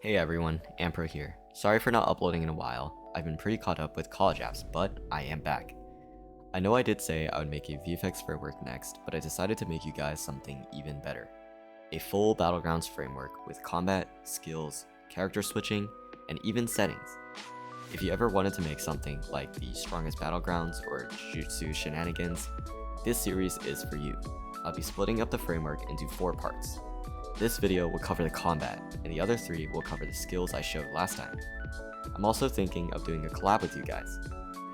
Hey everyone, Ampro here. Sorry for not uploading in a while. I've been pretty caught up with college apps, but I am back. I know I did say I would make a VFX framework next, but I decided to make you guys something even better. A full Battlegrounds framework with combat, skills, character switching, and even settings. If you ever wanted to make something like the strongest Battlegrounds or Jujutsu shenanigans, this series is for you. I'll be splitting up the framework into 4 parts. This video will cover the combat, and the other 3 will cover the skills I showed last time. I'm also thinking of doing a collab with you guys.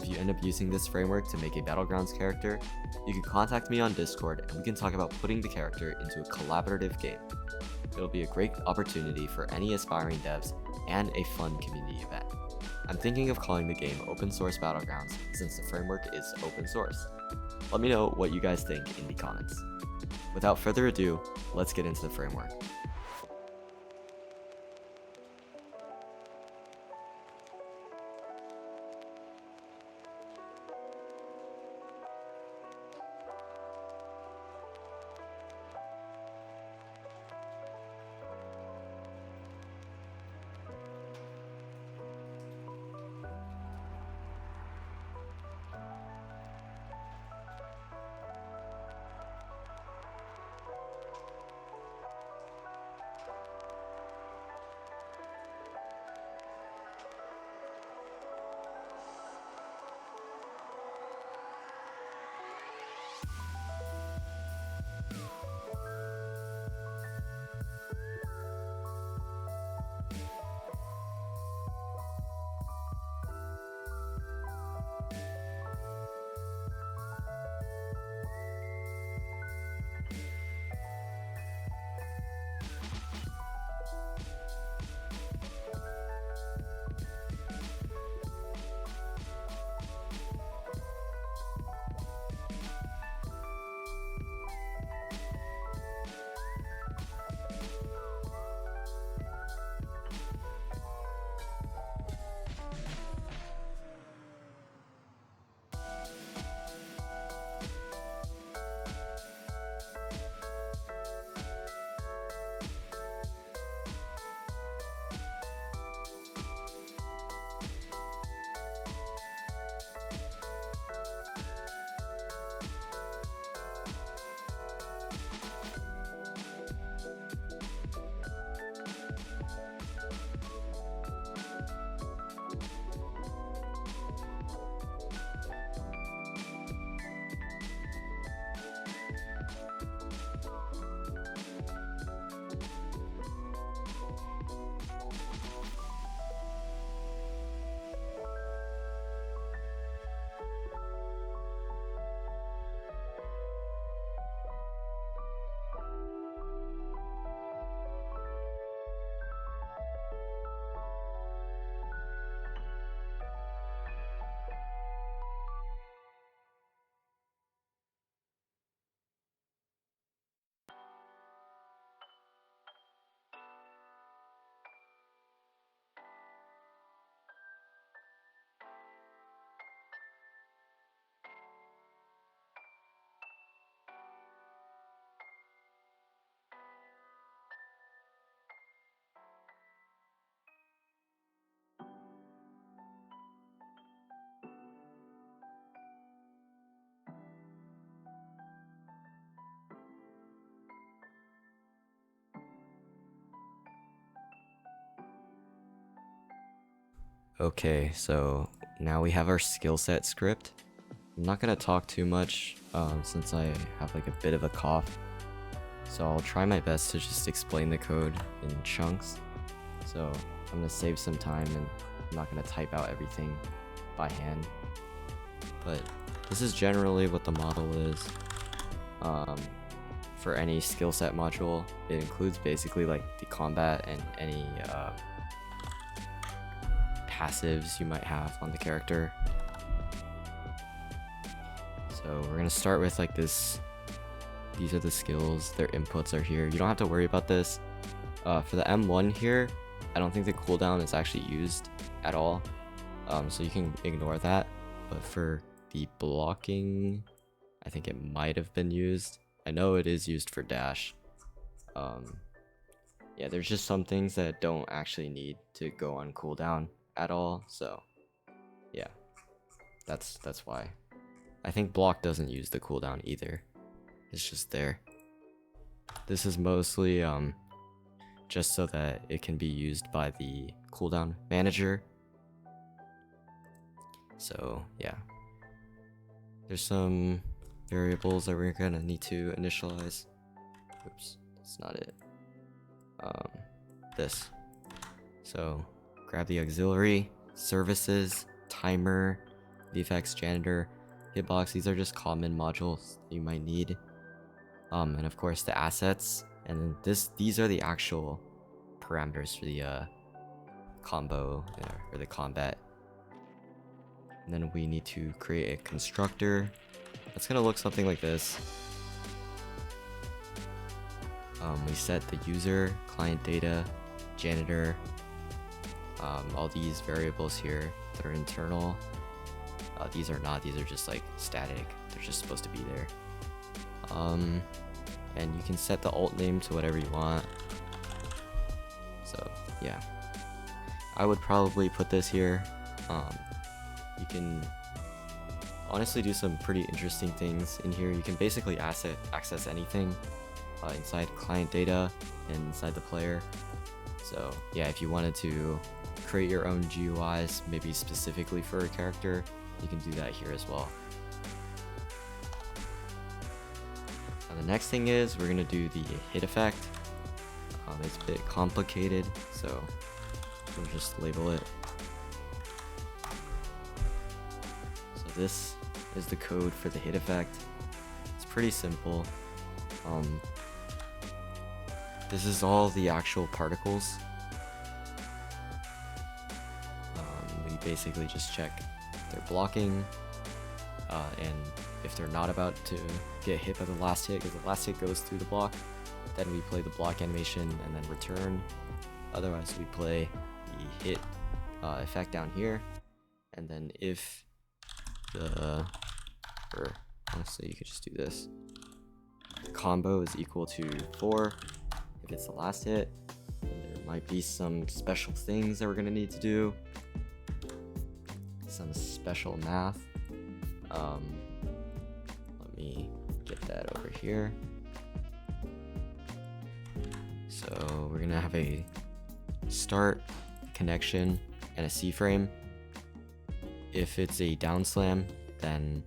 If you end up using this framework to make a Battlegrounds character, you can contact me on Discord and we can talk about putting the character into a collaborative game. It'll be a great opportunity for any aspiring devs and a fun community event. I'm thinking of calling the game Open Source Battlegrounds since the framework is open source. Let me know what you guys think in the comments. Without further ado, let's get into the framework. Okay, so now we have our skill set script. I'm not gonna talk too much since I have like a bit of a cough. So I'll try my best to just explain the code in chunks. So I'm gonna save some time and I'm not gonna type out everything by hand. But this is generally what the model is. For any skill set module, it includes basically like the combat and any passives you might have on the character. So we're gonna start with like this. These are the skills, their inputs are here. You don't have to worry about this. For the M1 here, I don't think the cooldown is actually used at all. So you can ignore that. But for the blocking, I think it might have been used. I know it is used for dash. yeah, there's just some things that don't actually need to go on cooldown at all. So yeah, that's why. I think block doesn't use the cooldown either. It's just there. This is mostly just so that it can be used by the cooldown manager. So yeah, there's some variables that we're gonna need to initialize. Oops, that's not it. This. So grab the auxiliary, services, timer, VFX janitor, hitbox. These are just common modules you might need. And of course the assets, and then these are the actual parameters for the combo or the combat. And then we need to create a constructor. It's gonna look something like this. We set the user, client data, janitor, all these variables here that are internal. These are not, these are just like static. They're just supposed to be there. And you can set the alt name to whatever you want. So yeah, I would probably put this here. You can honestly do some pretty interesting things in here. You can basically access anything inside client data and inside the player. So yeah, if you wanted to create your own GUIs, maybe specifically for a character, you can do that here as well. Now the next thing is we're gonna do the hit effect. It's a bit complicated, so we'll just label it. So this is the code for the hit effect. It's pretty simple. This is all the actual particles. We basically just check their blocking, and if they're not about to get hit by the last hit, because the last hit goes through the block, then we play the block animation and then return. Otherwise we play the hit effect down here, and then if the, or honestly you could just do this, the combo is equal to 4, if it's the last hit, then there might be some special things that we're gonna need to do, some special math. Let me get that over here. So we're gonna have a start, connection, and a C-frame. If it's a down slam, then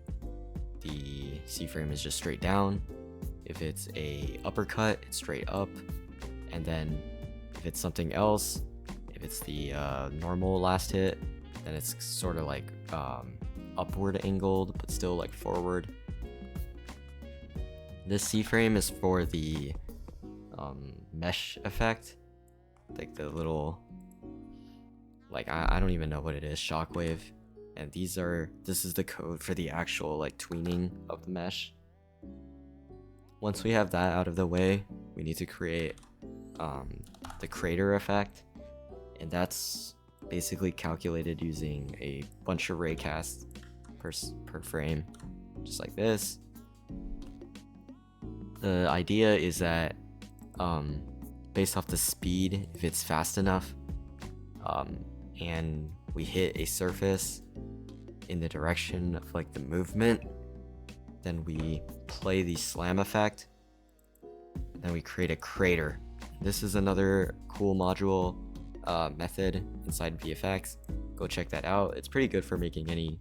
the C-frame is just straight down. If it's a uppercut, it's straight up. And then if it's something else, if it's the normal last hit, then it's sort of like upward angled, but still like forward. This C-frame is for the mesh effect, like the little, like I don't even know what it is, shockwave. And this is the code for the actual like tweening of the mesh. Once we have that out of the way, we need to create the crater effect, and that's basically calculated using a bunch of raycasts per frame, just like this. The idea is that based off the speed, if it's fast enough and we hit a surface in the direction of like the movement, then we play the slam effect, then we create a crater. This is another cool module method inside VFX. Go check that out. It's pretty good for making any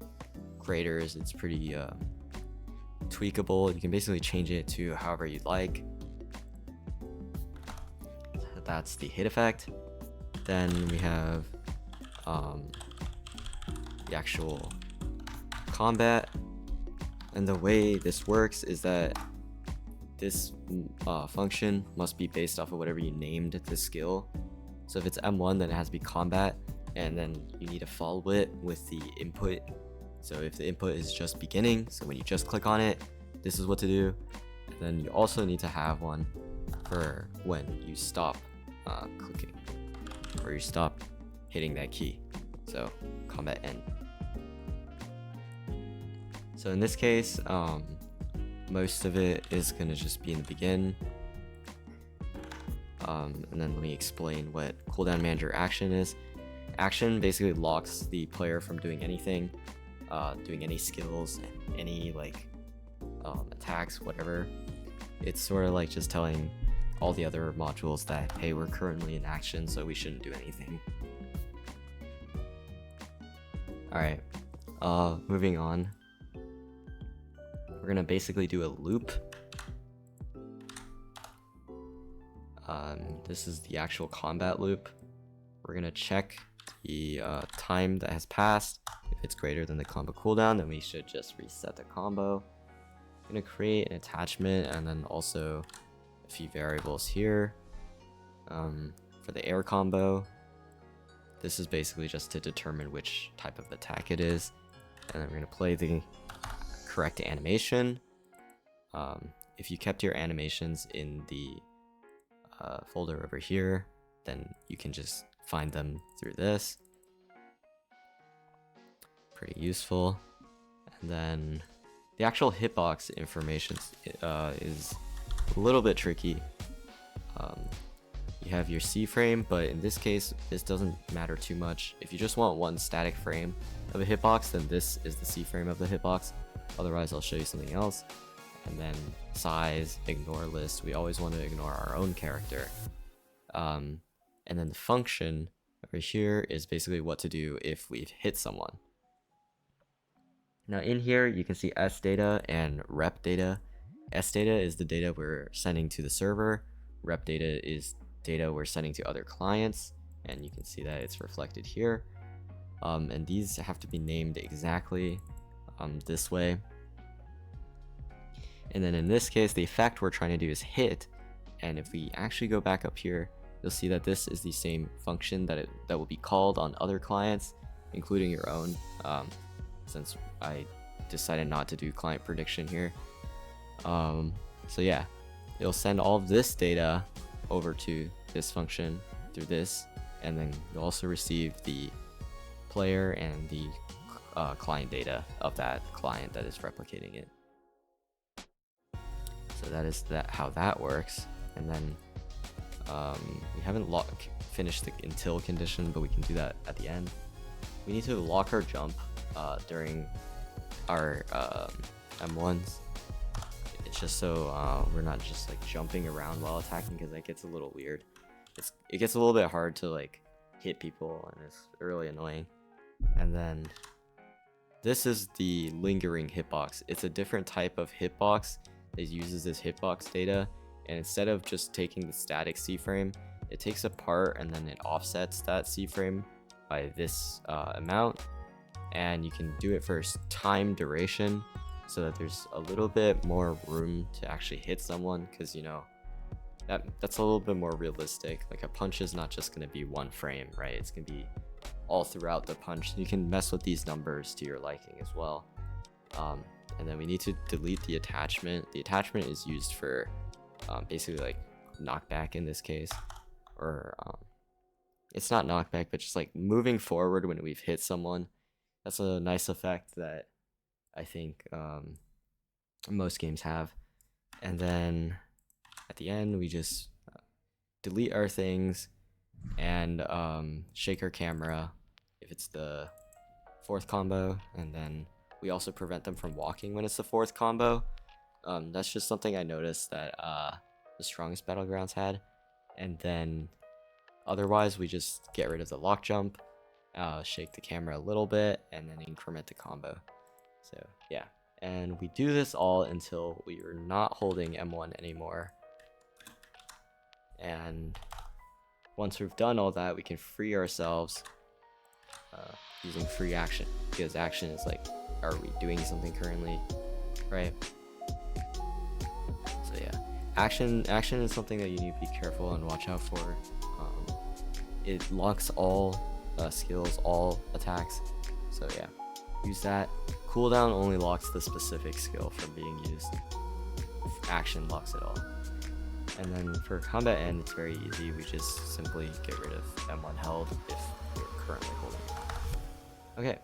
craters. It's pretty tweakable. You can basically change it to however you'd like. So that's the hit effect. Then we have the actual combat, and the way this works is that this function must be based off of whatever you named the skill. So if it's M1, then it has to be combat, and then you need to follow it with the input. So if the input is just beginning, so when you just click on it, this is what to do. And then you also need to have one for when you stop clicking, or you stop hitting that key. So combat end. So in this case, most of it is gonna just be in the begin. And then let me explain what cooldown manager action is. Action basically locks the player from doing anything, doing any skills, any like attacks, whatever. It's sort of like just telling all the other modules that, hey, we're currently in action, so we shouldn't do anything. Alright, moving on. We're gonna basically do a loop. This is the actual combat loop. We're gonna check the time that has passed. If it's greater than the combo cooldown, then we should just reset the combo. I'm gonna create an attachment and then also a few variables here. For the air combo, this is basically just to determine which type of attack it is. And then we're gonna play the correct animation. If you kept your animations in the folder over here, then you can just find them through this. Pretty useful. And then the actual hitbox information is a little bit tricky. You have your C frame, but in this case, this doesn't matter too much. If you just want one static frame of a hitbox, then this is the C frame of the hitbox. Otherwise, I'll show you something else. And then size, ignore list. We always want to ignore our own character. And then the function over here is basically what to do if we've hit someone. Now in here, you can see S data and rep data. S data is the data we're sending to the server. Rep data is data we're sending to other clients. And you can see that it's reflected here. And these have to be named exactly this way. And then in this case, the effect we're trying to do is hit. And if we actually go back up here, you'll see that this is the same function that will be called on other clients, including your own, since I decided not to do client prediction here. So yeah, it'll send all of this data over to this function through this, and then you'll also receive the player and the client data of that client that is replicating it. So that is how that works. And then we haven't finished the until condition, but we can do that at the end. We need to lock our jump during our M1s. It's just so we're not just like jumping around while attacking, because that gets a little weird. It gets a little bit hard to like hit people, and it's really annoying. And then this is the lingering hitbox. It's a different type of hitbox that uses this hitbox data, and instead of just taking the static C frame, it takes a part and then it offsets that C frame by this amount, and you can do it for time duration so that there's a little bit more room to actually hit someone, because you know that's a little bit more realistic. Like a punch is not just going to be one frame, right? It's going to be all throughout the punch. You can mess with these numbers to your liking as well. And then we need to delete the attachment. The attachment is used for basically like knockback in this case, or it's not knockback, but just like moving forward when we've hit someone. That's a nice effect that I think most games have. And then at the end, we just delete our things and shake our camera if it's the fourth combo, and then we also prevent them from walking when it's the fourth combo. That's just something I noticed that the strongest Battlegrounds had. And then otherwise, we just get rid of the lock jump, shake the camera a little bit, and then increment the combo. So yeah, and we do this all until we are not holding M1 anymore. And once we've done all that, we can free ourselves using free action, because action is like, are we doing something currently, right? So yeah, action is something that you need to be careful and watch out for. It locks all skills, all attacks. So yeah, use that. Cooldown only locks the specific skill from being used. Action locks it all. And then for combat end, it's very easy. We just simply get rid of M1 held if we're currently holding it. Okay.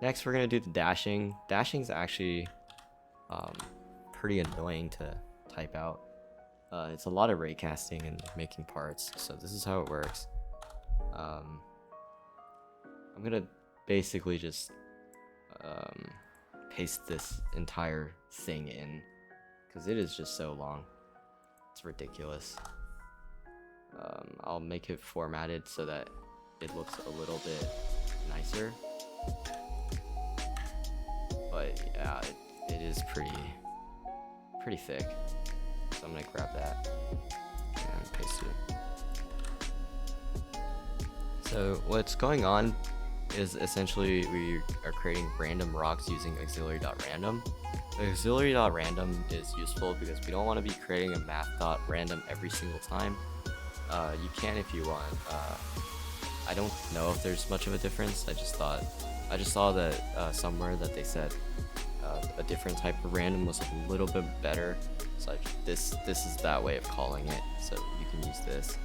Next, we're gonna do the dashing. Dashing is actually pretty annoying to type out. It's a lot of raycasting and making parts. So this is how it works. I'm gonna basically just paste this entire thing in because it is just so long. It's ridiculous. I'll make it formatted so that it looks a little bit nicer. But yeah, it is pretty thick. So I'm gonna grab that and paste it. So what's going on is essentially we are creating random rocks using auxiliary.random. Auxiliary.random is useful because we don't want to be creating a math.random every single time. You can if you want. I don't know if there's much of a difference. I just saw that somewhere that they said a different type of random was a little bit better. So this is that way of calling it. So you can use this,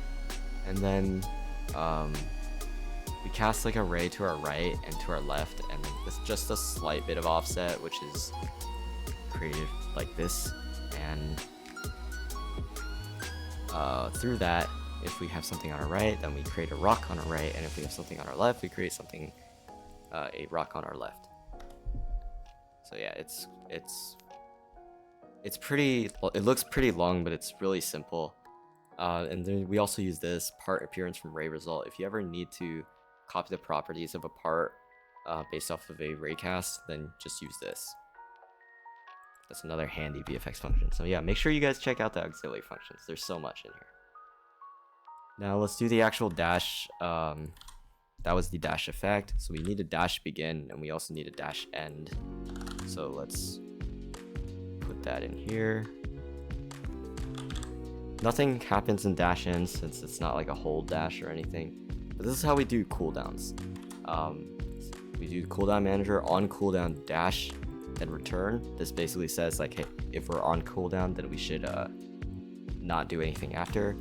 and then we cast like a ray to our right and to our left, and with just a slight bit of offset, which is created like this, and through that, if we have something on our right, then we create a rock on our right, and if we have something on our left, we create something a rock on our left. So yeah, it's pretty, it looks pretty long, but it's really simple. And then we also use this part appearance from ray result. If you ever need to copy the properties of a part based off of a raycast, then just use this. That's another handy VFX function. So yeah, make sure you guys check out the auxiliary functions. There's so much in here. Now let's do the actual dash. That was the dash effect. So we need a dash begin, and we also need a dash end. So let's put that in here. Nothing happens in dash end since it's not like a hold dash or anything. But this is how we do cooldowns. We do cooldown manager on cooldown dash and return. This basically says like, hey, if we're on cooldown, then we should not do anything after.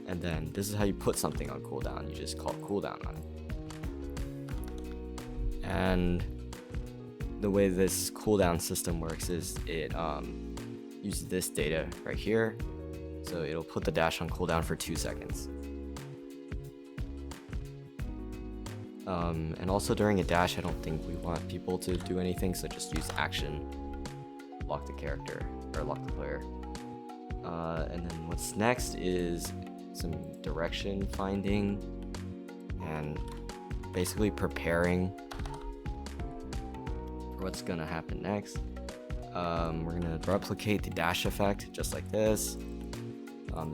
And then this is how you put something on cooldown. You just call cooldown on it. And the way this cooldown system works is it uses this data right here. So it'll put the dash on cooldown for 2 seconds. And also during a dash, I don't think we want people to do anything, so just use action, lock the character, or lock the player. And then what's next is some direction finding and basically preparing for what's gonna happen next. We're gonna replicate the dash effect just like this.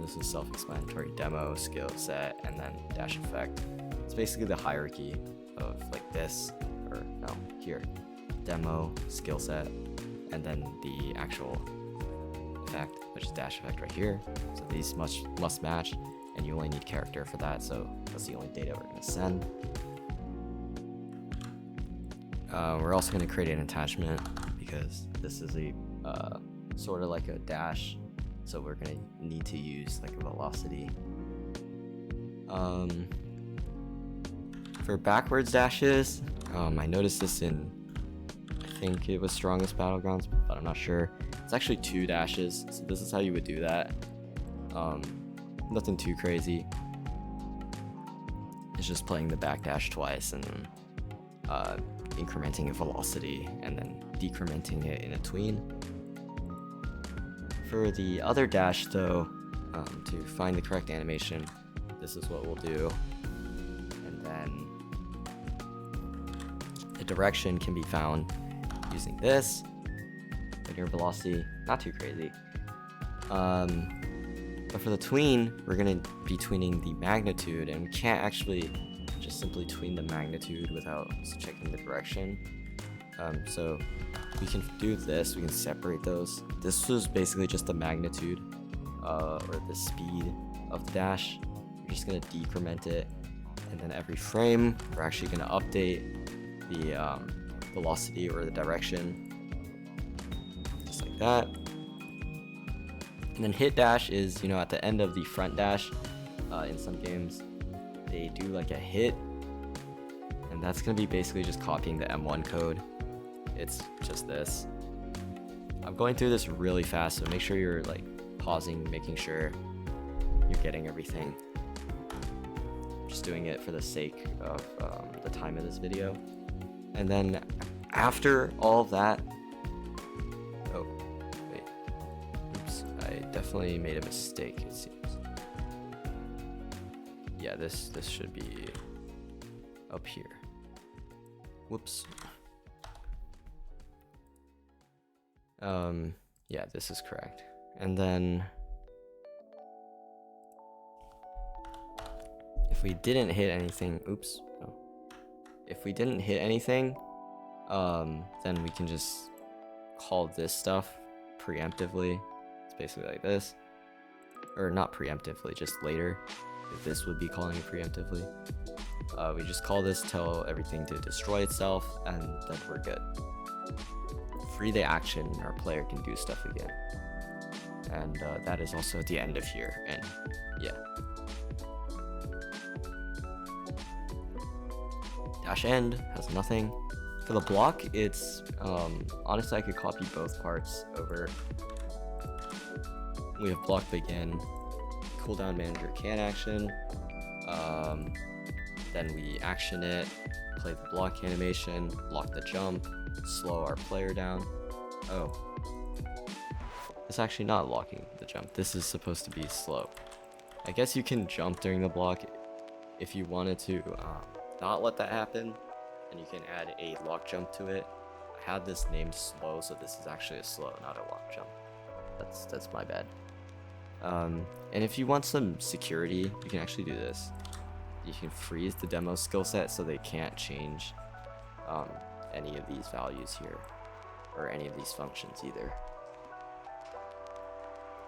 This is self-explanatory: demo, skill set, and then dash effect. It's basically the hierarchy of like this, or no, here, demo, skill set, and then the actual effect, which is dash effect right here. So these must match, and you only need character for that, so that's the only data we're going to send. We're also going to create an attachment because this is a sort of like a dash, so we're going to need to use like a velocity. For backwards dashes, I noticed this in, I think it was Strongest Battlegrounds, but I'm not sure. It's actually 2 dashes, so this is how you would do that. Nothing too crazy. It's just playing the backdash twice and then incrementing a velocity and then decrementing it in a tween. For the other dash though, to find the correct animation, this is what we'll do. And then the direction can be found using this. Linear velocity, not too crazy. But for the tween, we're going to be tweening the magnitude, and we can't actually just simply tween the magnitude without checking the direction. So we can do this, we can separate those. This was basically just the magnitude or the speed of the dash. We're just going to decrement it, and then every frame, we're actually going to update the velocity or the direction, just like that. And then hit dash is, you know, at the end of the front dash. In some games, they do like a hit, and that's gonna be basically just copying the M1 code. It's just this. I'm going through this really fast, so make sure you're like pausing, making sure you're getting everything. Just doing it for the sake of the time of this video. And then after all of that, oh wait, oops, I definitely made a mistake, it seems. Yeah, this should be up here. Whoops. Yeah, this is correct. And then if we didn't hit anything, oops, no. If we didn't hit anything, then we can just call this stuff preemptively. It's basically like this, or not preemptively, just later. If this would be calling it preemptively. We just call this, tell everything to destroy itself, and then we're good. Free the action, our player can do stuff again. And that is also at the end of here, and yeah. Dash end has nothing. For the block, it's, honestly I could copy both parts over. We have block begin, cooldown manager can action, then we action it, play the block animation, lock the jump, slow our player down. Oh, it's actually not locking the jump. This is supposed to be slow. I guess you can jump during the block if you wanted to not let that happen, and you can add a lock jump to it. I had this named slow, so this is actually a slow, not a lock jump. That's my bad. And if you want some security, you can actually do this. You can freeze the demo skill set so they can't change any of these values here, or any of these functions either.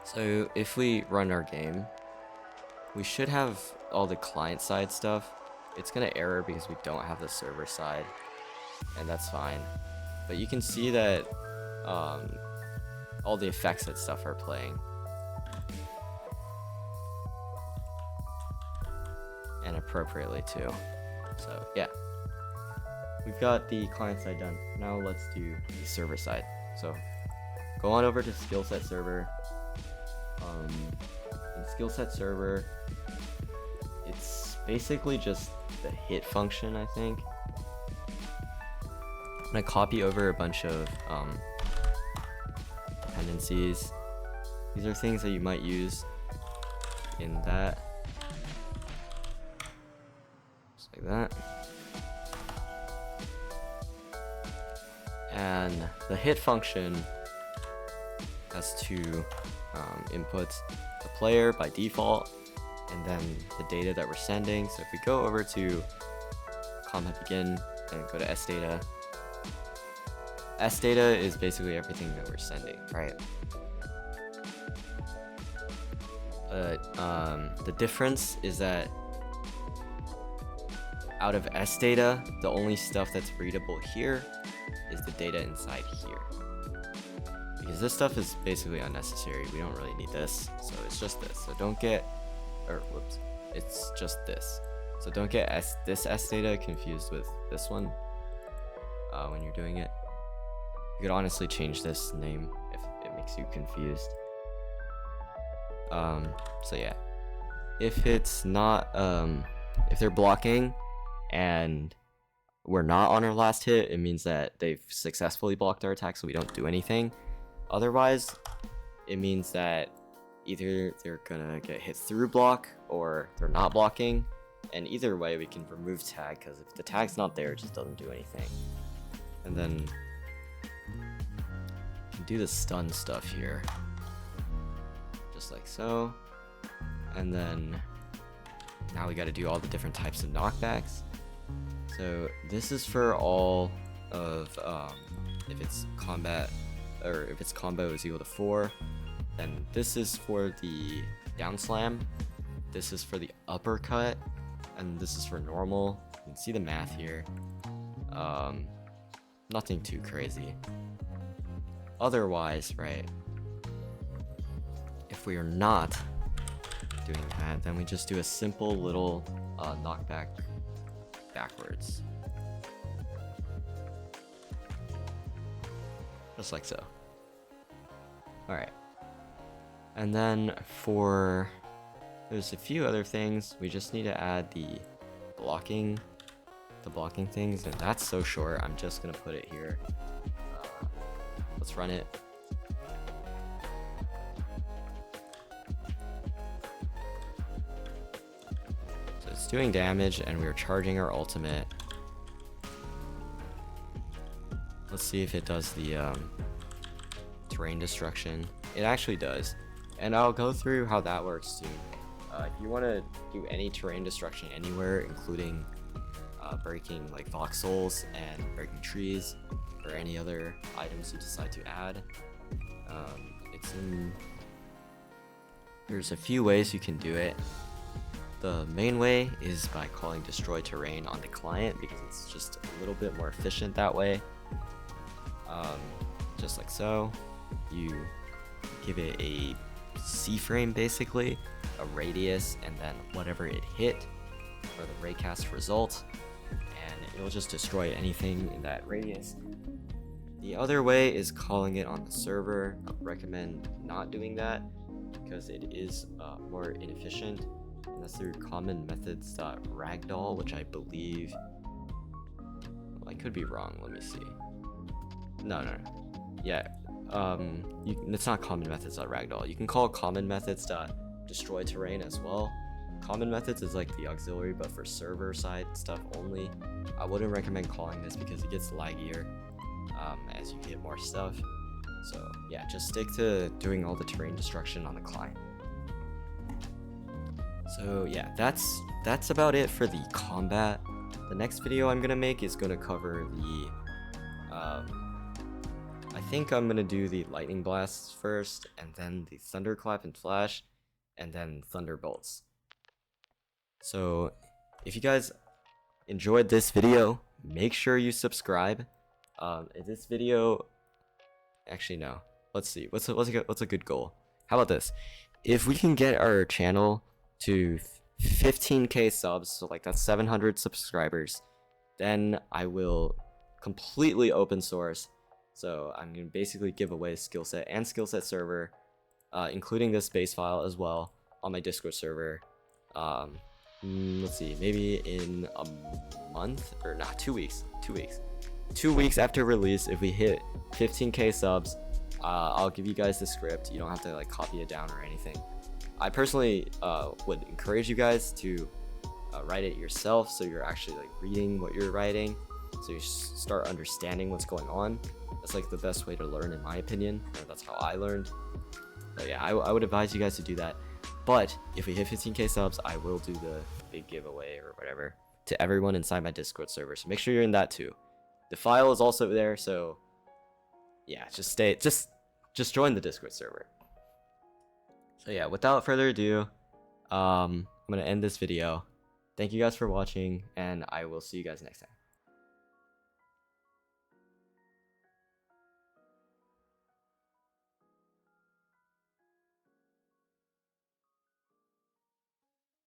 So if we run our game, we should have all the client side stuff. It's gonna error because we don't have the server side, and that's fine. But you can see that all the effects and stuff are playing. And appropriately too. So yeah, we've got the client side done. Now let's do the server side. So go on over to skill set server. In skill set server, it's basically just the hit function, I think. I'm gonna copy over a bunch of dependencies. These are things that you might use in that. Like that. And the hit function has two inputs: the player by default, and then the data that we're sending. So if we go over to combat begin and go to sdata, sdata is basically everything that we're sending, right? The difference is that out of sdata, the only stuff that's readable here is the data inside here. Because this stuff is basically unnecessary. We don't really need this. So it's just this. So don't get, it's just this. So don't get this sdata confused with this one when you're doing it. You could honestly change this name if it makes you confused. So yeah, if it's not, if they're blocking and we're not on our last hit, it means that they've successfully blocked our attack, so we don't do anything. Otherwise, it means that either they're gonna get hit through block or they're not blocking, and either way we can remove tag, because if the tag's not there, it just doesn't do anything. And then you can do the stun stuff here, just like so. And then now we got to do all the different types of knockbacks. So this is for all of if it's combat, or if its combo is equal to 4, then this is for the down slam, this is for the uppercut, and this is for normal. You can see the math here. Nothing too crazy. Otherwise, right, if we are not doing that, then we just do a simple little knockback backwards. Just like so. Alright. And then there's a few other things. We just need to add the blocking things, and that's so short. I'm just gonna put it here. Let's run it. So it's doing damage, and we're charging our ultimate. Let's see if it does the terrain destruction. It actually does, and I'll go through how that works too. If you want to do any terrain destruction anywhere, including breaking like voxels and breaking trees or any other items you decide to add, there's a few ways you can do it. The main way is by calling destroy terrain on the client, because it's just a little bit more efficient that way. Just like so. You give it a C-frame, basically, a radius, and then whatever it hit for the raycast result, and it'll just destroy anything in that radius. The other way is calling it on the server. I would recommend not doing that because it is more inefficient, and that's through common methods.ragdoll, which I believe, well, I could be wrong, let me see. No, yeah, it's not common methods.ragdoll. You can call common methods.destroy terrain as well. Common methods is like the auxiliary, but for server side stuff only. I wouldn't recommend calling this because it gets laggier as you hit more stuff. So yeah, just stick to doing all the terrain destruction on the client. So yeah, that's about it for the combat. The next video I'm gonna make is gonna cover the I think I'm gonna do the lightning blasts first, and then the thunderclap and flash, and then thunderbolts. So if you guys enjoyed this video, make sure you subscribe. This video, actually no, let's see, what's a good goal? How about this? If we can get our channel to 15k subs, so like that's 700 subscribers, then I will completely open source. So I'm going to basically give away skill set and skill set server, including this base file as well, on my Discord server. Let's see, maybe in a month, or not, 2 weeks. 2 weeks after release, if we hit 15k subs, I'll give you guys the script. You don't have to like copy it down or anything. I personally would encourage you guys to write it yourself, so you're actually like reading what you're writing, so you start understanding what's going on. That's like the best way to learn, in my opinion, or that's how I learned. So yeah, I would advise you guys to do that. But if we hit 15k subs, I will do the big giveaway or whatever to everyone inside my Discord server. So make sure you're in that too. The file is also there, so yeah, just join the Discord server. So yeah, without further ado, I'm gonna end this video. Thank you guys for watching, and I will see you guys next time.